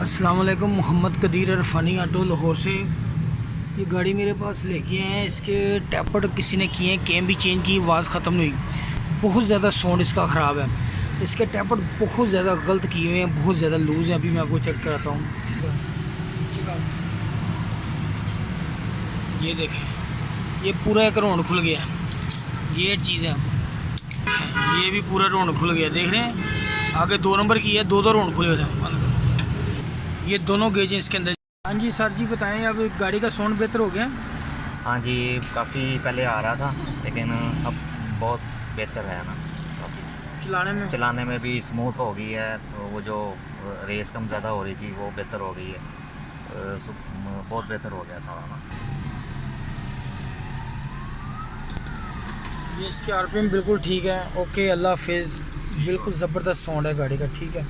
अस्सलाम वालेकुम। मोहम्मद कदीर इरफानी ऑटो लाहौर से ये गाड़ी मेरे पास लेके आए हैं। इसके टैपर किसी ने किए हैं, कैम भी चेंज की, आवाज़ ख़त्म नहीं हुई। बहुत ज़्यादा साउंड इसका ख़राब है। इसके टैपर बहुत ज़्यादा गलत किए हुए हैं, बहुत ज़्यादा लूज़ हैं। अभी मैं आपको चेक कराता हूँ। ये देखें, ये पूरा एक राउंड खुल गया। ये चीज़ है, ये भी पूरा राउंड खुल गया। देख रहे हैं, आगे 2 नंबर की है, 2 राउंड खुले हुए थे। ये दोनों गेज हैं इसके अंदर। हाँ जी सर जी, बताएं, अब गाड़ी का साउंड बेहतर हो गया? हाँ जी, काफ़ी पहले आ रहा था लेकिन अब बहुत बेहतर है ना। चलाने में भी स्मूथ हो गई है। तो वो जो रेस कम ज़्यादा हो रही थी वो बेहतर हो गई है। बहुत बेहतर हो गया सारा ना। ये इसके आरपीएम बिल्कुल ठीक है। ओके, अल्लाह हाफिज़। बिल्कुल ज़बरदस्त साउंड है गाड़ी का, ठीक है।